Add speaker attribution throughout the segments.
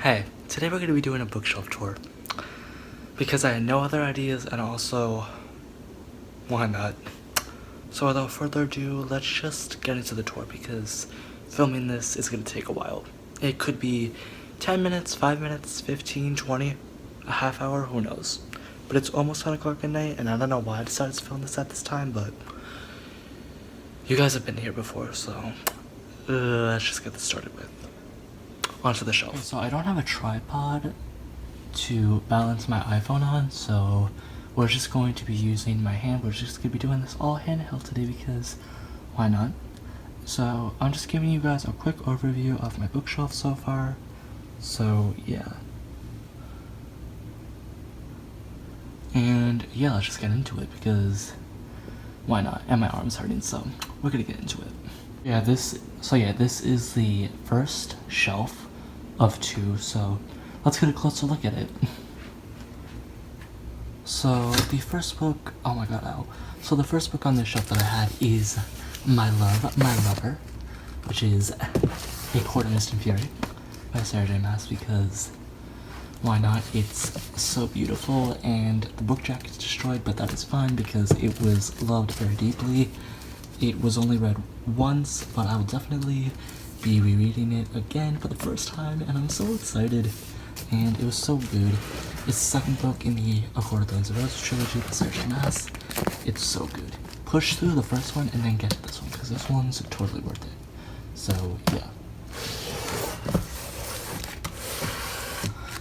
Speaker 1: Hey, today we're going to be doing a bookshelf tour because I had no other ideas and also, why not? So without further ado, let's just get into the tour because filming this is going to take a while. It could be 10 minutes, 5 minutes, 15, 20, a half hour, who knows. But it's almost 10 o'clock at night and I don't know why I decided to film this at this time, but you guys have been here before, so let's just get this started with. Onto the shelf.
Speaker 2: So I don't have a tripod to balance my iPhone on, so we're just going to be using my hand. We're just going to be doing this all handheld today because why not? So I'm just giving you guys a quick overview of my bookshelf so far. So yeah. And yeah, let's just get into it because why not? And my arm's hurting, so we're gonna get into it. This is the first shelf of two, so let's get a closer look at it. So the first book, oh my god, ow. So the first book on this shelf that I have is My Lover, which is A Court of Mist and Fury by Sarah J. Maas, because why not? It's so beautiful, and the book jacket is destroyed, but that is fine because it was loved very deeply. It was only read once, but I will definitely be rereading it again for the first time, and I'm so excited. And it was so good. It's the second book in the A Court of Thorns and Roses trilogy by Sarah J. Maas. It's so good. Push through the first one and then get to this one, because this one's totally worth it. So, yeah.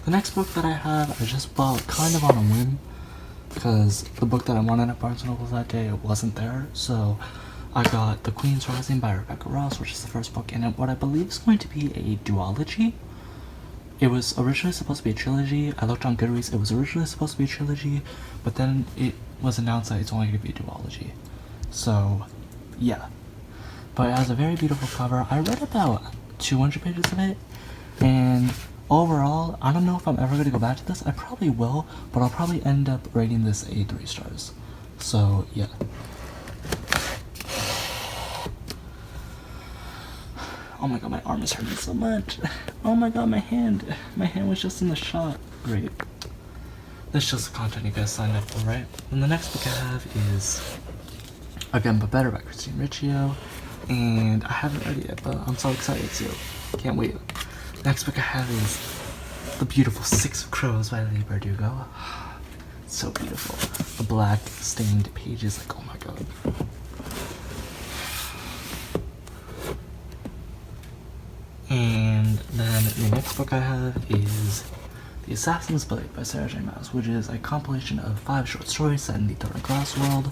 Speaker 2: The next book that I have, I just bought kind of on a whim, because the book that I wanted at Barnes & Noble that day, it wasn't there, so I got The Queen's Rising by Rebecca Ross, which is the first book in what I believe is going to be a duology. It was originally supposed to be a trilogy. I looked on Goodreads, it was originally supposed to be a trilogy, but then it was announced that it's only going to be a duology. So, yeah. But it has a very beautiful cover. I read about 200 pages of it, and overall, I don't know if I'm ever going to go back to this. I probably will, but I'll probably end up rating this a 3 stars. So, yeah. Oh my god, my arm is hurting so much. Oh my god, my hand was just in the shot. Great. That's just the content you guys signed up for, right? And the next book I have is Again But Better by Christine Riccio. And I haven't read it yet, but I'm so excited to. Can't wait. Next book I have is The Beautiful Six of Crows by Leigh Bardugo. So beautiful. The black stained pages, like, oh my god. And then the next book I have is The Assassin's Blade by Sarah J. Maas, which is a compilation of 5 short stories set in the Third Glass world,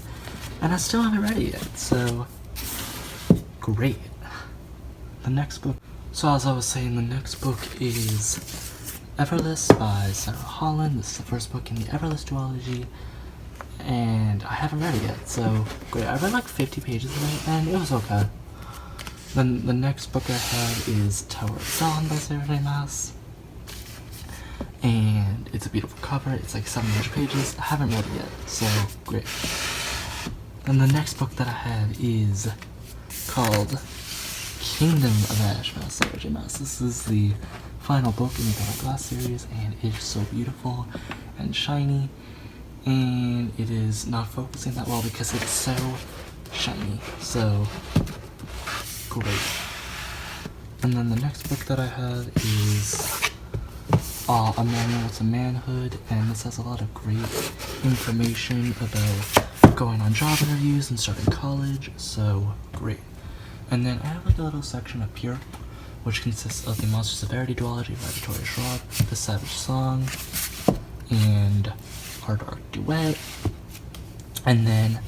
Speaker 2: and I still haven't read it yet, so great. The next book, so as I was saying, the next book is Everless by Sarah Holland. This is the first book in the Everless duology, and I haven't read it yet, so great. I read like 50 pages of it, and it was okay. Then the next book I have is Tower of Dawn by Sarah J. Maas. And it's a beautiful cover. It's like 700 pages. I haven't read it yet, so great. Then the next book that I have is called Kingdom of Ash by Sarah J. Maas. This is the final book in the Dark Glass series, and it's so beautiful and shiny. And it is not focusing that well because it's so shiny. So great. And then the next book that I have is A Manual to Manhood, and this has a lot of great information about going on job interviews and starting college, so great. And then I have like a little section up here, which consists of the Monster Severity duology by Victoria Schwab, The Savage Song, and Our Dark Duet. And then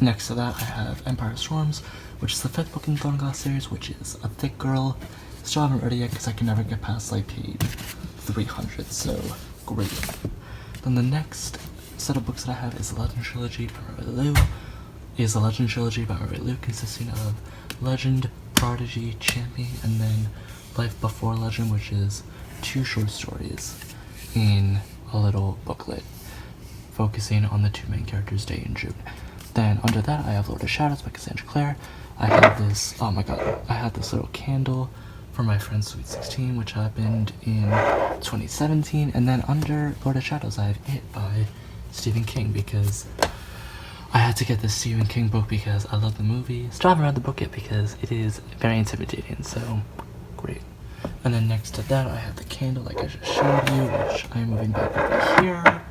Speaker 2: next to that I have Empire Storms, which is the 5th book in the Thornglass series, which is a thick girl. Still haven't read it yet because I can never get past like page 300, so great. Then the next set of books that I have is the Legend Trilogy by Margaret Liu, consisting of Legend, Prodigy, Champion, and then Life Before Legend, which is 2 short stories in a little booklet focusing on the 2 main characters, Day and June. Then under that I have Lord of Shadows by Cassandra Clare. I had this, oh my god, I had this little candle for my friend's Sweet 16, which happened in 2017, and then under Lord of Shadows, I have It by Stephen King, because I had to get this Stephen King book because I love the movie. Still haven't read the book yet because it is very intimidating, so great. And then next to that, I have the candle like I just showed you, which I'm moving back over here.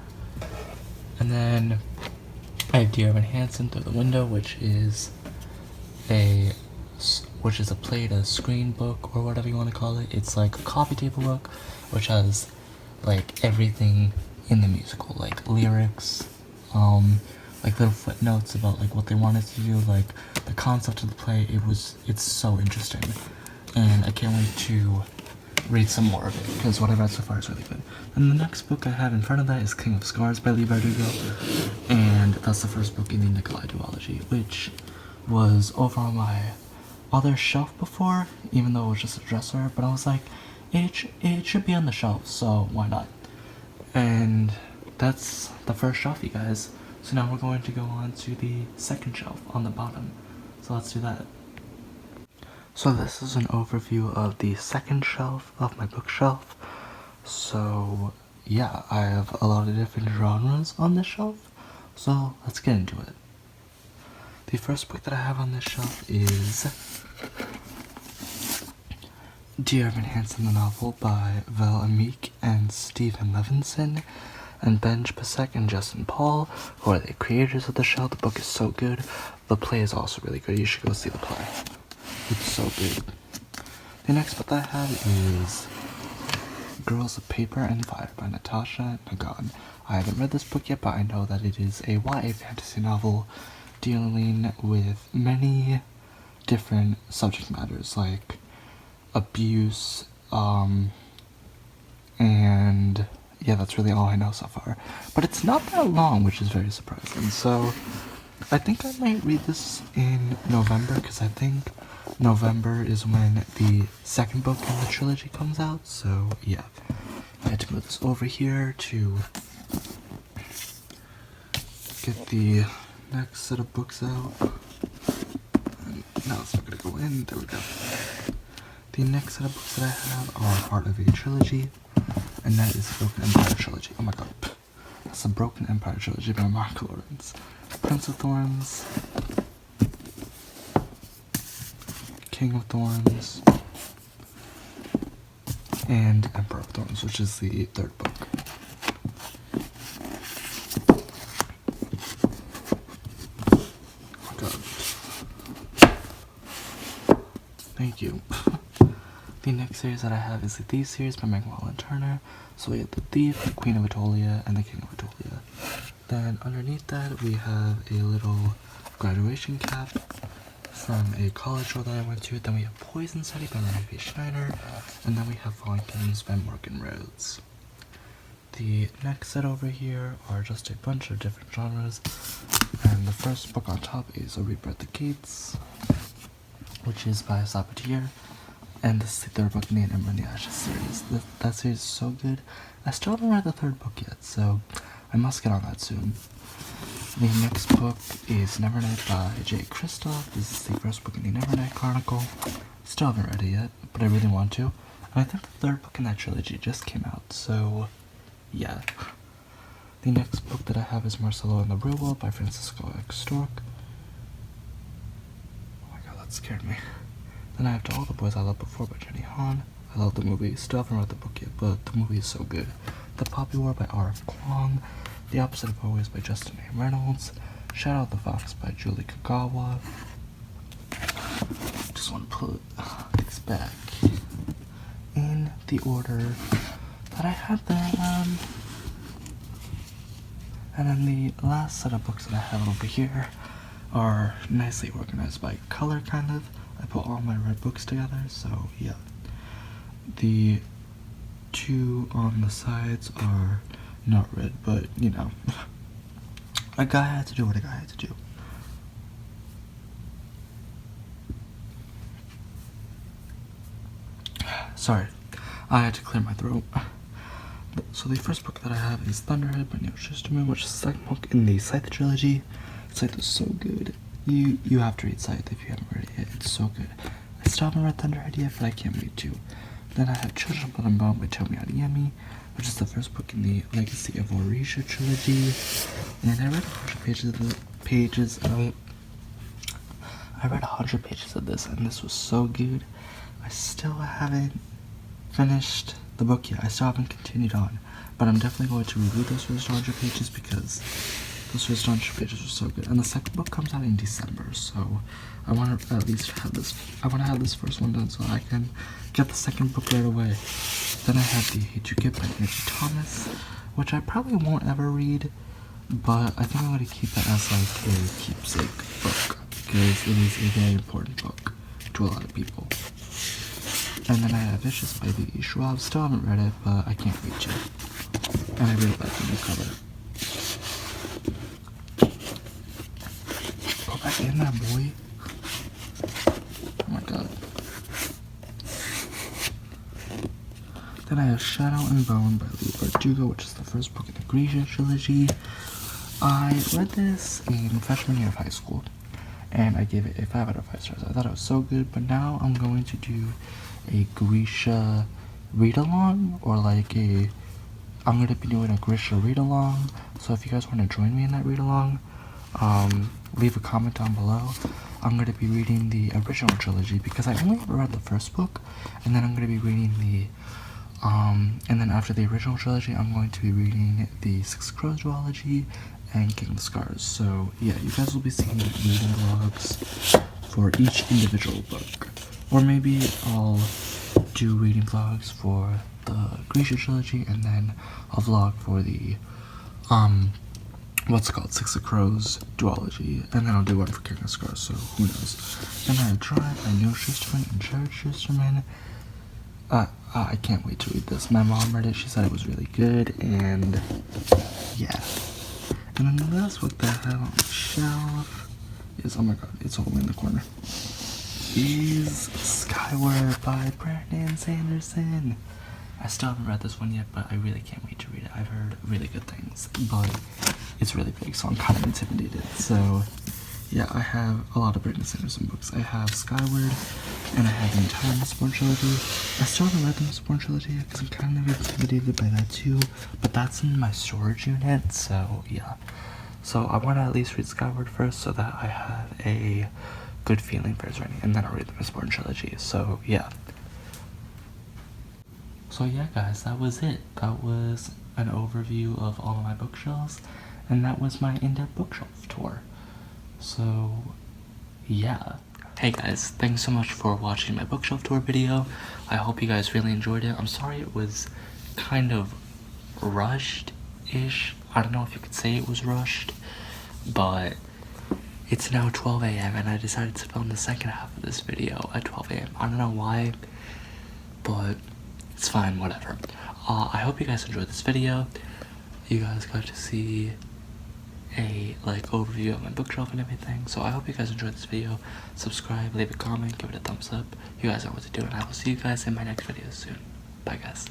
Speaker 2: And then I have Dear Evan Hansen Through the Window, which is a play a screen book or whatever you want to call it. It's like a coffee table book, which has like everything in the musical, like lyrics, like little footnotes about like what they wanted to do, like the concept of the play. It's so interesting, and I can't wait to read some more of it because what I read so far is really good. And the next book I have in front of that is King of Scars by Leigh Bardugo, and that's the first book in the Nikolai duology, which was over on my other shelf before, even though it was just a dresser, but I was like, it should be on the shelf, so why not? And that's the first shelf, you guys. So now we're going to go on to the second shelf on the bottom. So let's do that. So this is an overview of the second shelf of my bookshelf. So yeah, I have a lot of different genres on this shelf. So let's get into it. The first book that I have on this shelf is Dear Evan Hansen, the novel by Vel Amick and Stephen Levinson and Benj Pasek and Justin Paul, who are the creators of the show. The book is so good. The play is also really good. You should go see the play. It's so good. The next book that I have is Girls of Paper and Fire by Natasha Nagan. I haven't read this book yet, but I know that it is a YA fantasy novel dealing with many different subject matters like abuse, and yeah, that's really all I know so far. But it's not that long, which is very surprising. So I think I might read this in November, because I think November is when the second book in the trilogy comes out. So yeah, I had to move this over here to get the next set of books out. Now it's not gonna go in. There we go. The next set of books that I have are part of a trilogy, and that is Broken Empire trilogy. Oh my god, that's the Broken Empire trilogy by Mark Lawrence. Prince of Thorns, King of Thorns, and Emperor of Thorns, which is the third book. Oh my god. Thank you. The next series that I have is the Thief series by Macmillan Turner. So we have the Thief, the Queen of Atolia, and the King of Atolia. Then underneath that we have a little graduation cap from a college show that I went to. Then we have Poison Study by Leonard P. Schneider. And then we have Fallen Kingdoms by Morgan Rhodes. The next set over here are just a bunch of different genres. And the first book on top is A Reaper at the Gates, which is by Sabatier. And this is the third book in the Ember and the Ashes series. That series is so good. I still haven't read the third book yet, so I must get on that soon. The next book is Nevernight by Jay Kristoff. This is the first book in the Nevernight Chronicle. Still haven't read it yet, but I really want to. And I think the third book in that trilogy just came out, so yeah. The next book that I have is Marcelo in the Real World by Francisco X. Stork. Oh my god, that scared me. Then I have To All the Boys I Loved Before by Jenny Han. I love the movie. Still haven't read the book yet, but the movie is so good. The Poppy War by R.F. Kuang. The Opposite of Always by Justin A. Reynolds. Shadow of the Fox by Julie Kagawa. Just want to put things back in the order that I had them. And then the last set of books that I have over here are nicely organized by color, kind of. I put all my red books together, so yeah. The two on the sides are not red, but you know, a guy had to do what a guy had to do. Sorry, I had to clear my throat. So the first book that I have is Thunderhead by Neil Shusterman, which is the second book in the Scythe trilogy. Scythe is so good. You have to read Scythe if you haven't read it yet. It's so good. I I still haven't read Thunder Idea, but I can't wait to. Then I have Children of Blood and Bone by Tomi Adeyemi, which is the first book in the Legacy of Orisha trilogy. And I read 100 pages of this, and this was so good. I still haven't finished the book yet. I still haven't continued on, but I'm definitely going to review those first 100 pages because those first 100 pages were so good. And the second book comes out in December, so I want to at least have this. I want to have this first one done so I can get the second book right away. Then I have The Hate You Give by Angie Thomas, which I probably won't ever read, but I think I'm going to keep it as like a keepsake book because it is a very important book to a lot of people. And then I have Vicious by V.E. Schwab. Still haven't read it, but I can't wait to. And I really like the new cover. Go back in there, boy. Oh my god. Then I have Shadow and Bone by Lee Bardugo, which is the first book in the Grisha trilogy. I read this in freshman year of high school, and I gave it a 5 out of 5 stars. I thought it was so good, but now I'm going to do a Grisha read-along, or like I'm going to be doing a Grisha read-along, so if you guys want to join me in that read-along, leave a comment down below. I'm going to be reading the original trilogy, because I only ever read the first book, and then I'm going to be reading the, and then after the original trilogy, I'm going to be reading the Six Crows duology and King of the Scars. So yeah, you guys will be seeing reading vlogs for each individual book. Or maybe I'll do reading vlogs for the Grisha trilogy, and then a vlog for the, what's it called, Six of Crows duology, and then I'll do one for King of Scars, so who knows. Then I have Drive by Neil Schusterman and Jared Schusterman. I can't wait to read this. My mom read it, she said it was really good, and yeah. And then the last book that I have on the shelf is, oh my god, it's all the way in the corner, is Skyward by Brandon Sanderson. I still haven't read this one yet, but I really can't wait to read it. I've heard really good things, but it's really big, so I'm kind of intimidated. So yeah, I have a lot of Brandon Sanderson books. I have Skyward, and I have the entire Mistborn trilogy. I still haven't read the Mistborn trilogy yet because I'm kind of intimidated by that too, but that's in my storage unit, so yeah. So I want to at least read Skyward first so that I have a good feeling for his writing, and then I'll read the Mistborn trilogy, so yeah. So yeah guys, that was it. That was an overview of all of my bookshelves, and that was my in-depth bookshelf tour. So yeah. Hey guys, thanks so much for watching my bookshelf tour video. I hope you guys really enjoyed it. I'm sorry it was kind of rushed-ish. I don't know if you could say it was rushed, but it's now 12 a.m. and I decided to film the second half of this video at 12 a.m. I don't know why, but it's fine, whatever. I hope you guys enjoyed this video. You guys got to see a overview of my bookshelf and everything, so I hope you guys enjoyed this video. Subscribe, leave a comment, give it a thumbs up. You guys know what to do, and I will see you guys in my next video soon. Bye guys.